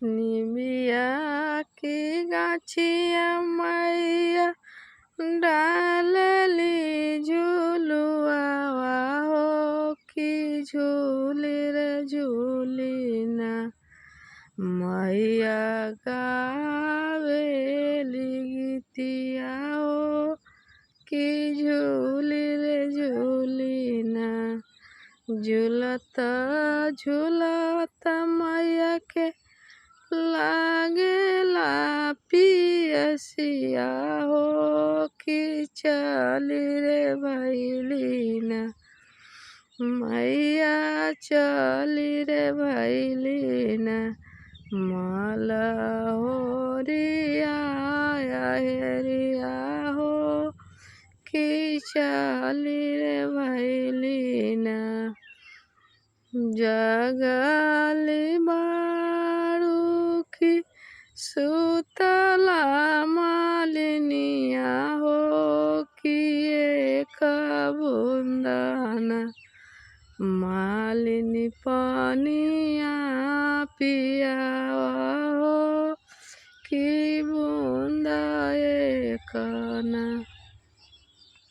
निमिया की गाछिया मैया डालली झुलुआवा हो कि झूली रे झूली ना मैया गावेली गीतिया हो कि झूली रे झूली ना झूलता झूलता मैया के लागेला पियसिया हो कि चली रे भैली ना मैया चली रे भैली ना माला हो रिया हेरिया हो कि चली रे भैली ना जगली बारू की सुतला मालिनिया हो कि एक बूंदाना मालिनी पानिया पियावा हो